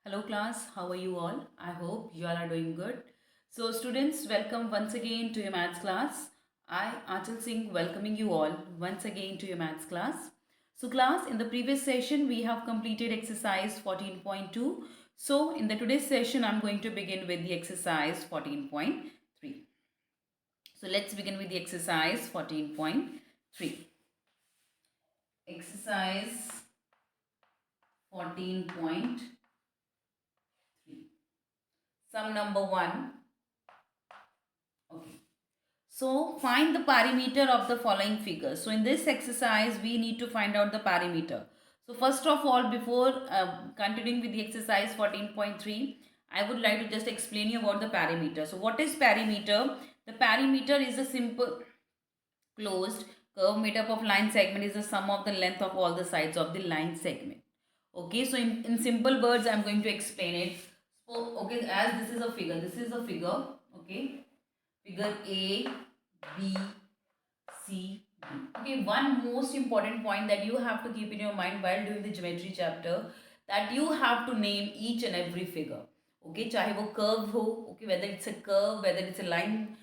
Hello class, how are you all? I hope you all are doing good. So students, welcome once again to your maths class. I, Achal Singh, welcoming you all once again to your maths class. So class, in the previous session, we have completed exercise 14.2. So in the today's session, I'm going to begin with the exercise 14.3. So let's begin with the exercise 14.3. Exercise 14.3. Sum number 1. Okay. So find the perimeter of the following figures. So in this exercise, we need to find out the perimeter. So first of all, before continuing with the exercise 14.3, I would like to just explain you about the perimeter. So what is perimeter? The perimeter is a simple closed curve made up of line segment is the sum of the length of all the sides of the line segment. Okay, so in simple words, I'm going to explain it. So, okay, as this is a figure, okay, figure A, B, C, D. Okay, one most important point that you have to keep in your mind while doing the geometry chapter, that you have to name each and every figure. Okay, चाहे वो curve हो, okay, whether it's a curve, whether it's a line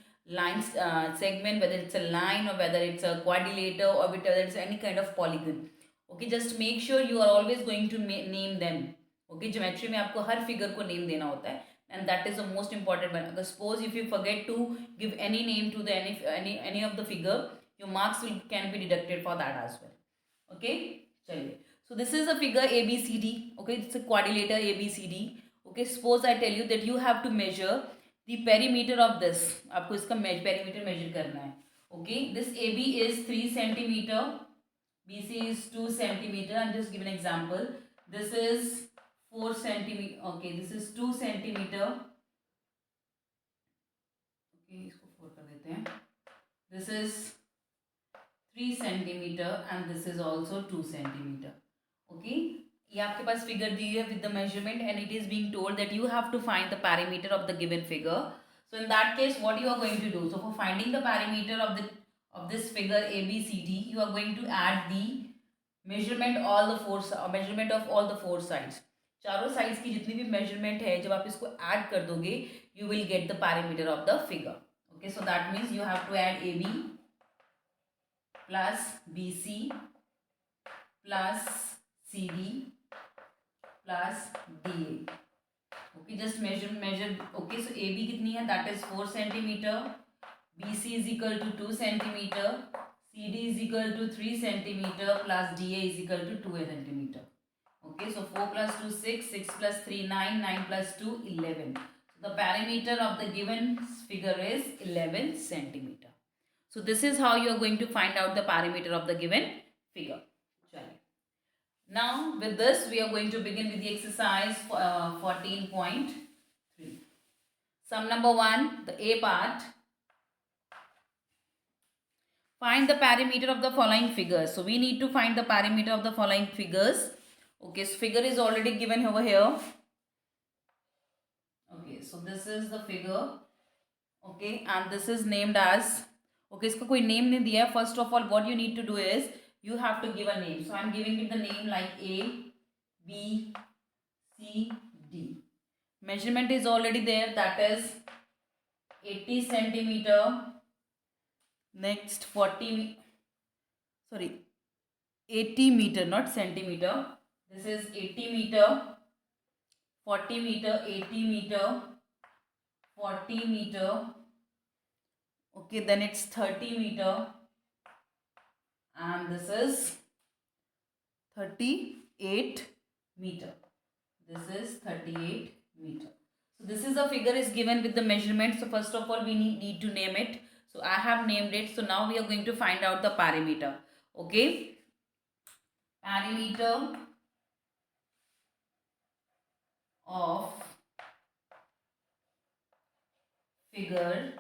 segment, whether it's a line or whether it's a quadrilateral or whether it's any kind of polygon. Okay, just make sure you are always going to name them. Okay, geometry में आपको हर figure को name देना होता है, and that is the most important one. Because suppose if you forget to give any name to the any of the figure, your marks can be deducted for that as well. Okay, चलिए. So this is a figure ABCD. Okay, it's a quadrilateral ABCD. Okay, suppose I tell you that you have to measure the perimeter of this. आपको इसका perimeter measure करना है. Okay, this AB is 3 centimeter, BC is 2 centimeter. I'm just giving an example. This is 4 centimeter. Okay, this is 2 centimeter. Okay, इसको 4 कर देते हैं. This is 3 centimeter and this is also 2 centimeter. Okay, ये आपके पास figure दी है with the measurement and it is being told that you have to find the perimeter of the given figure. So in that case, what you are going to do? So for finding the perimeter of this figure ABCD, you are going to add the measurement of all the four sides. चारों sides की जितनी भी measurement है, जब आप इसको add कर दोगे, you will get the perimeter of the figure. Okay, so that means you have to add AB plus BC plus CD plus DA. Okay, just measure. Okay, so AB कितनी है? That is 4 centimeter. BC is equal to 2 centimeter. CD is equal to 3 centimeter plus DA is equal to 2 centimeter. Okay, so 4 plus 2 6, 6 plus 3 9, 9 plus 2 11. So the perimeter of the given figure is 11 centimeter. So this is how you are going to find out the perimeter of the given figure. Now with this we are going to begin with the exercise 14.3. Sum number 1, the A part. Find the perimeter of the following figures. So we need to find the perimeter of the following figures. Okay, so figure is already given over here. Okay, so this is the figure. Okay, and this is named as, okay, इसका कोई name नहीं दिया. First of all, what you need to do is you have to give a name. So I'm giving it the name like A, B, C, D. Measurement is already there, that is 80 centimeter. Next 80 meter, not centimeter. This is 80 meter, 40 meter, 80 meter, 40 meter. Okay, then it's 30 meter. And this is 38 meter. This is 38 meter. So this is the figure is given with the measurement. So first of all we need to name it. So I have named it. So now we are going to find out the perimeter. Okay. Perimeter of figure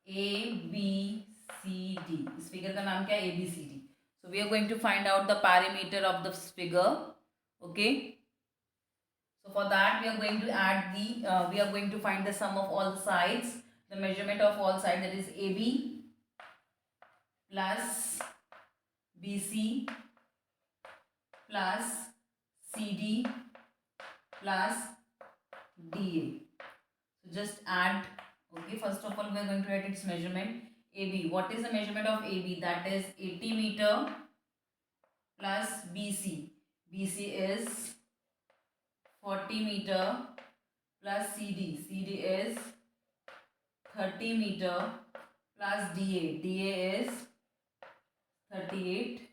ABCD. इस figure का नाम क्या है? ABCD. So we are going to find out the perimeter of the figure. Okay. So for that we are going to add we are going to find the sum of all the sides, the measurement of all sides, that is AB plus BC plus CD plus DA. So just add. Okay, first of all we are going to write its measurement. AB. What is the measurement of AB? That is 80 meter plus BC. BC is 40 meter plus CD. CD is 30 meter plus DA. DA is 38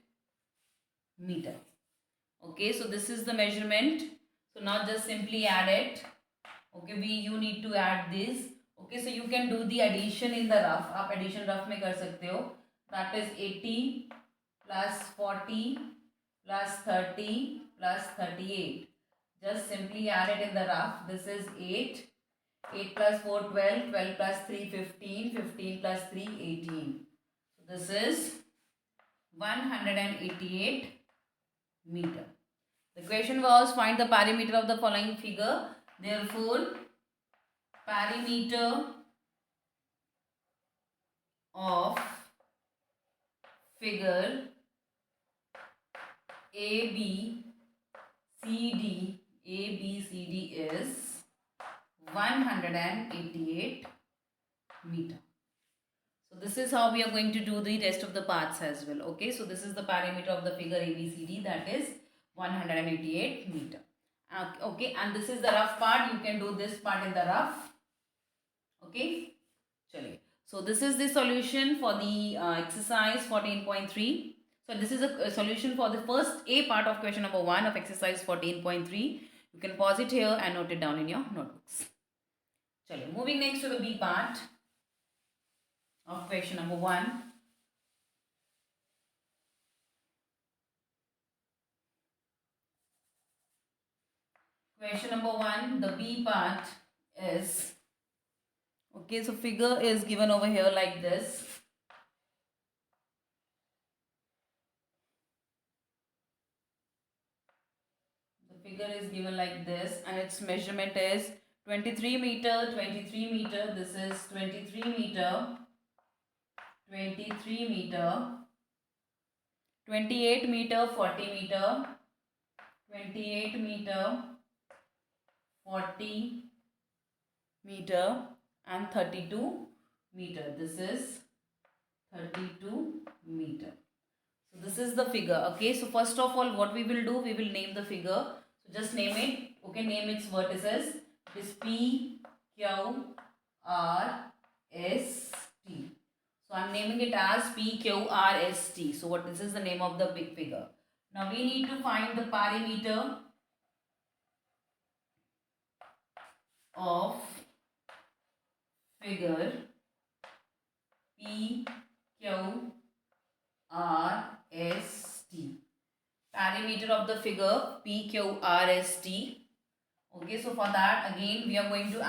meter. Okay, so this is the measurement. So now just simply add it. Okay, you need to add this. Okay, so you can do the addition in the rough. आप addition rough में कर सकते हो. That is 80 plus 40 plus 30 plus 38. Just simply add it in the rough. This is 8. 8 plus 4, 12. 12 plus 3, 15. 15 plus 3, 18. So this is 188 meter. The question was find the perimeter of the following figure. Therefore, perimeter of figure ABCD is 188 meter. So this is how we are going to do the rest of the parts as well. Okay, so this is the perimeter of the figure ABCD, that is 188 meter. Okay, and this is the rough part. You can do this part in the rough. Okay, chaliye. So this is the solution for the exercise 14.3. So this is a solution for the first A part of question number 1 of exercise 14.3. You can pause it here and note it down in your notebooks. Chaliye, moving next to the B part of question number 1. Question number 1, the B part is, okay, so figure is given over here like this. The figure is given like this and its measurement is 23 meter, 23 meter, this is 23 meter, 23 meter, 28 meter, 40 meter, 28 meter, 40 meter and 32 meter. This is 32 meter. So this is the figure. Okay, so first of all what we will do, we will name the figure. So just name it. Okay, name its vertices. It is P, Q, R, S, T. So I am naming it as P, Q, R, S, T. So what, this is the name of the big figure. Now we need to find the perimeter of figure P, Q, R, S, T. Perimeter of the figure P, Q, R, S, T. Okay, so for that again we are going to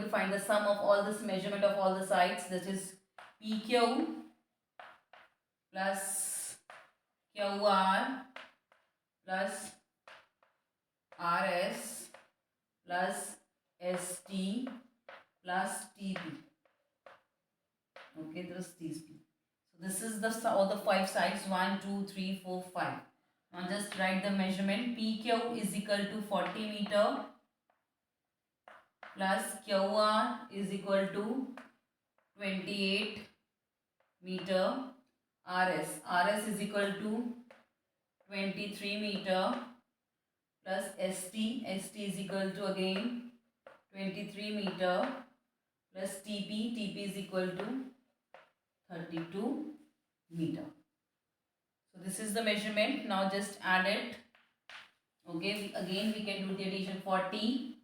find the sum of all this measurement of all the sides. This is PQ plus QR plus RS plus ST plus TP. Okay, this TP. So this is the all the 5 sides, 1, 2, 3, 4, 5. Now just write the measurement. PQ is equal to 40 meter plus QR is equal to 28 meter. RS is equal to 23 meter plus ST is equal to again 23 meter plus TP is equal to 32 meter. So this is the measurement. Now just add it. Okay, again we can do the addition. 40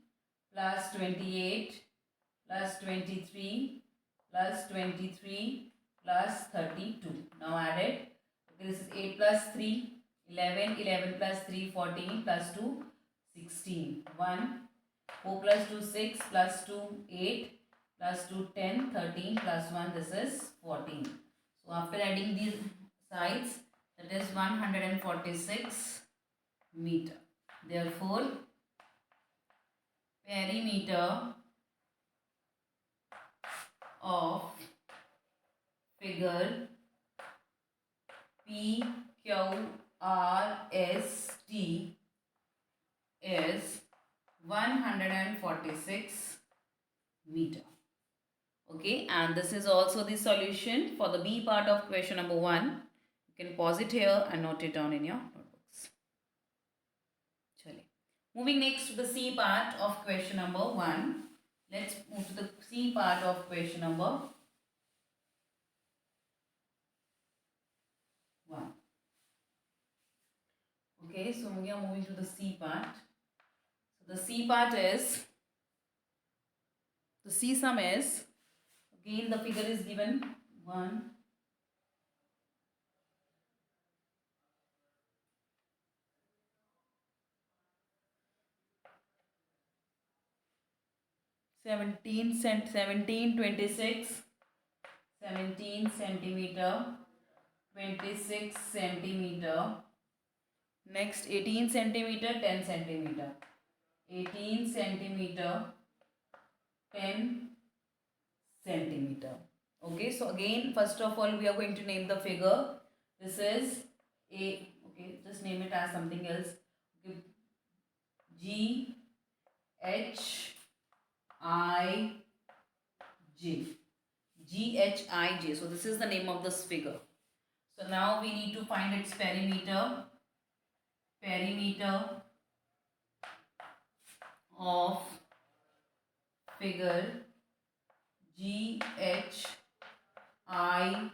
plus 28 plus 23 plus 23 plus 32. Now add it. Okay, this is 8 plus 3, 11, 11 plus 3, 14 plus 2, 16. 1, 4 plus 2, 6 plus 2, 8 plus 2, 10, 13 plus 1, this is 14. So after adding these sides, that is 146 meter. Therefore, perimeter of figure PQRST is 146 meter. Okay, and this is also the solution for the B part of question number 1. You can pause it here and note it down in your notebooks. Chale. Moving next to the C part of question number 1. Let's move to the C part of question number 1. Okay, so we are moving to the C part. So the C part is, the C sum is, again the figure is given 1, 26 17 centimeter, 26 centimeter, next 18 centimeter, 10 centimeter, 18 centimeter, 10 centimeter. Okay, so again first of all we are going to name the figure. This is a, okay, just name it as something else. Okay. G H I J, G H I J. So this is the name of this figure. So now we need to find its perimeter. Perimeter of figure G H I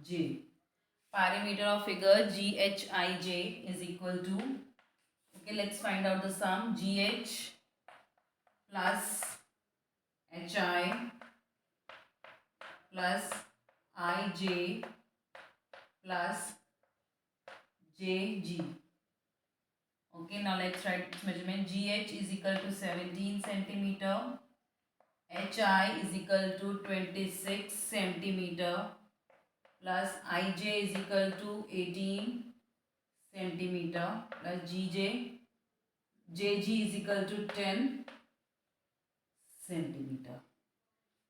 J. Perimeter of figure G H I J is equal to, okay, let's find out the sum. G H plus H I plus I J plus J G. Okay, now let's write its measurement. GH is equal to 17 centimeter. HI is equal to 26 centimeter plus IJ is equal to 18 centimeter plus JG is equal to 10 centimeter.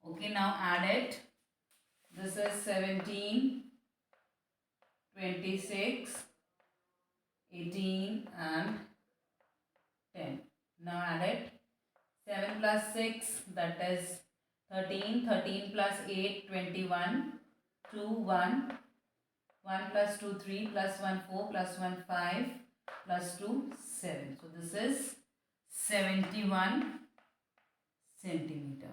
Okay, now add it. This is 17, 26, 18 and 10. Now add it. 7 plus 6, that is 13. 13 plus 8, 21. 2, 1. 1 plus 2, 3 plus 1, 4 plus 1, 5 plus 2, 7. So this is 71 centimeter.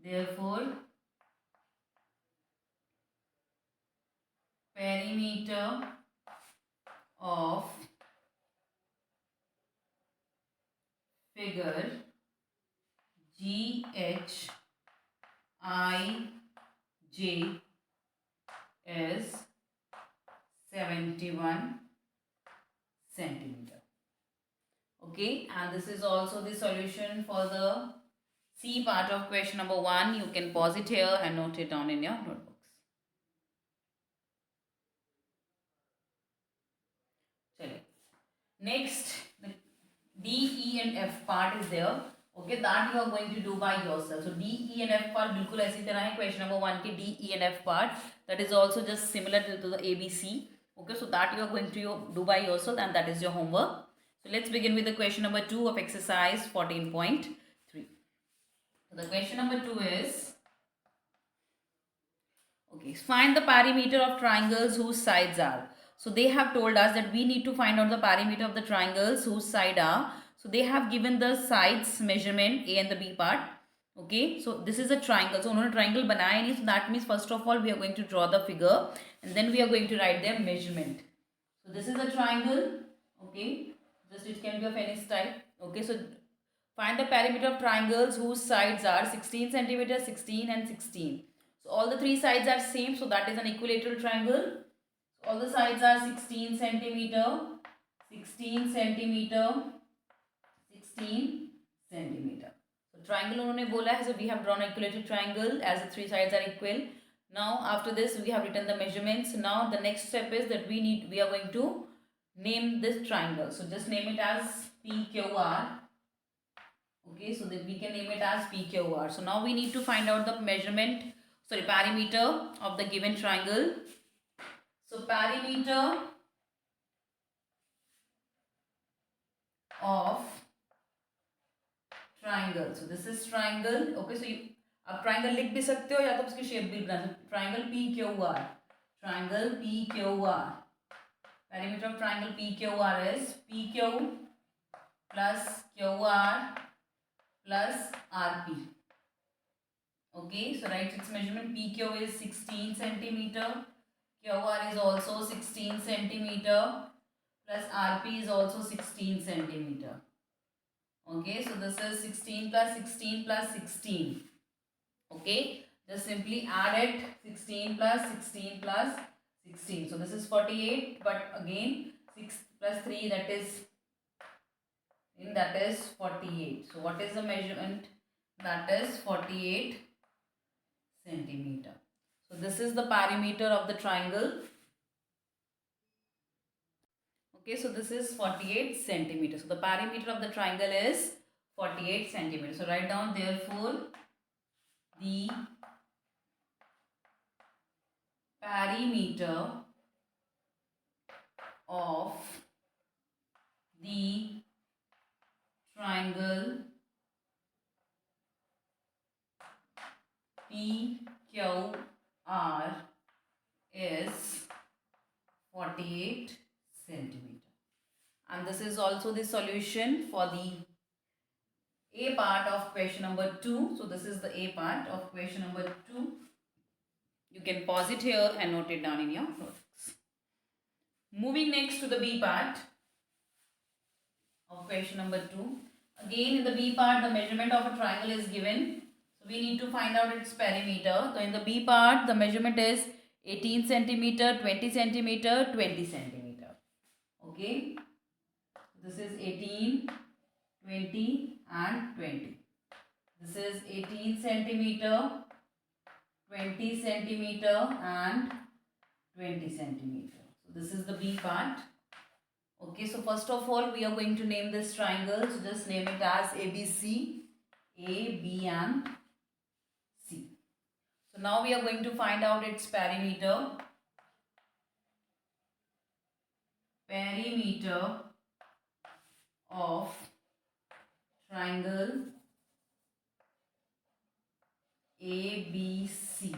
Therefore, perimeter of figure G H I J is 71 centimeter. Okay, and this is also the solution for the C part of question number 1. You can pause it here and note it down in your notebooks. Next, the D, E and F part is there. Okay, that you are going to do by yourself. So D, E and F part बिल्कुल ऐसी तरह है question number 1 के D, E and F part. That is also just similar to the ABC. Okay, so that you are going to do by yourself and that is your homework. So let's begin with the question number 2 of exercise 14.3. So the question number 2 is, okay, find the perimeter of triangles whose sides are. So they have told us that we need to find out the perimeter of the triangles whose side are. So they have given the sides measurement A and the B part. Okay, so this is a triangle. So उन्होंने triangle बनाया नहीं. So that means first of all we are going to draw the figure and then we are going to write their measurement. So this is a triangle. Okay, just it can be of any type. Okay, so find the perimeter of triangles whose sides are 16 centimeters, 16 and 16. So all the three sides are same, so that is an equilateral triangle. So all the sides are 16 centimeter, 16 centimeter, 16 centimeter. So triangle उन्होंने बोला है, so we have drawn an equilateral triangle as the three sides are equal. Now after this we have written the measurements. Now the next step is that we are going to name this triangle. So just name it as PQR. Okay, so that we can name it as PQR. So now we need to find out the perimeter of the given triangle. So perimeter of triangle. So this is triangle. Okay, so आप triangle लिख भी सकते हो या तो उसकी shape भी बना सकते हो. Triangle P Q R, triangle P Q R. Perimeter of triangle P Q R is P Q plus Q R plus R P. Okay, so write its measurement. PQ is 16 centimeter. QR is also 16 centimeter plus RP is also 16 centimeter. Okay, so this is 16 plus 16 plus 16. Okay, just simply add it. 16 plus 16 plus 16. So this is 48, but again 6 plus 3, that is 48. So what is the measurement? That is 48 centimeter. So this is the perimeter of the triangle. Okay, so this is 48 centimeters. So the perimeter of the triangle is 48 centimeters. So write down, therefore the perimeter of the triangle PQR is 48 centimeter. And this is also the solution for the A part of question number 2. So this is the A part of question number 2. You can pause it here and note it down in your notes. Moving next to the B part of question number 2. Again, in the B part, the measurement of a triangle is given. So we need to find out its perimeter. So in the B part, the measurement is 18 centimeter, 20 centimeter, 20 centimeter. Okay. This is 18, 20 and 20. This is 18 centimeter, 20 centimeter and 20 centimeter. So this is the B part. Okay, so first of all, we are going to name this triangle. So just name it as ABC, A, B and C. So now we are going to find out its perimeter. Perimeter of triangle ABC.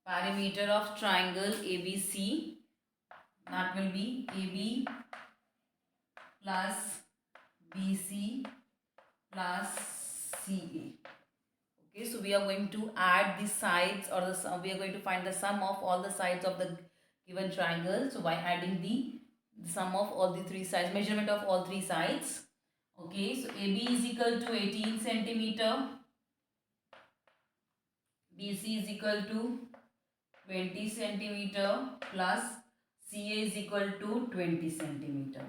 Perimeter of triangle ABC, that will be AB plus BC plus CA. Okay, so we are going to add the sides, or we are going to find the sum of all the sides of the given triangle. So by adding the sum of all the three sides, measurement of all three sides. Okay, so AB is equal to 18 centimeter, BC is equal to 20 centimeter plus CA is equal to 20 centimeter.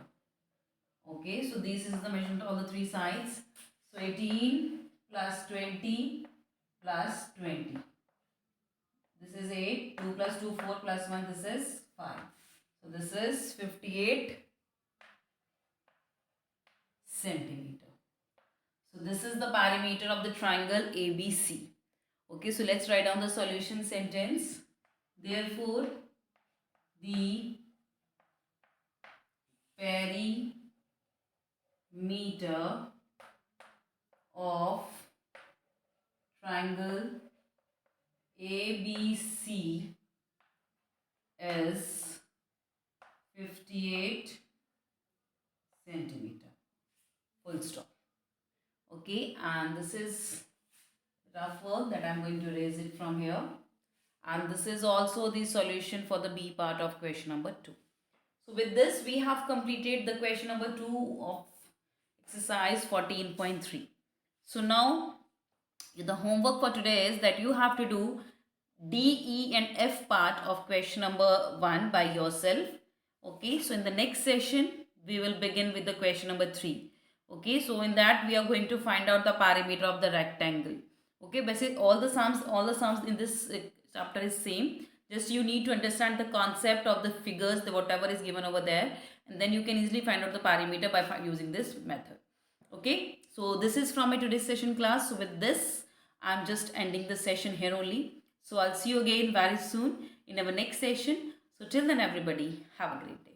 Okay, so this is the measurement of all the three sides. So 18 plus 20 plus 20. This is 8. 2 plus 2, 4 plus 1, this is 5. So this is 58 centimeter. So this is the perimeter of the triangle ABC. Okay, so let's write down the solution sentence. Therefore, the perimeter of triangle ABC is 58 centimeter. Full stop. Okay, and this is rough work that I am going to erase it from here. And this is also the solution for the B part of question number 2. So with this, we have completed the question number 2 of exercise 14.3. So now the homework for today is that you have to do D, E and F part of question number 1 by yourself. Okay, so in the next session, we will begin with the question number 3. Okay, so in that we are going to find out the perimeter of the rectangle. Okay, basically all the sums in this chapter is same. Just you need to understand the concept of the figures, whatever is given over there, and then you can easily find out the perimeter by using this method. Okay, so this is from my today's session class. So with this, I'm just ending the session here only. So I'll see you again very soon in our next session. So till then, everybody, have a great day.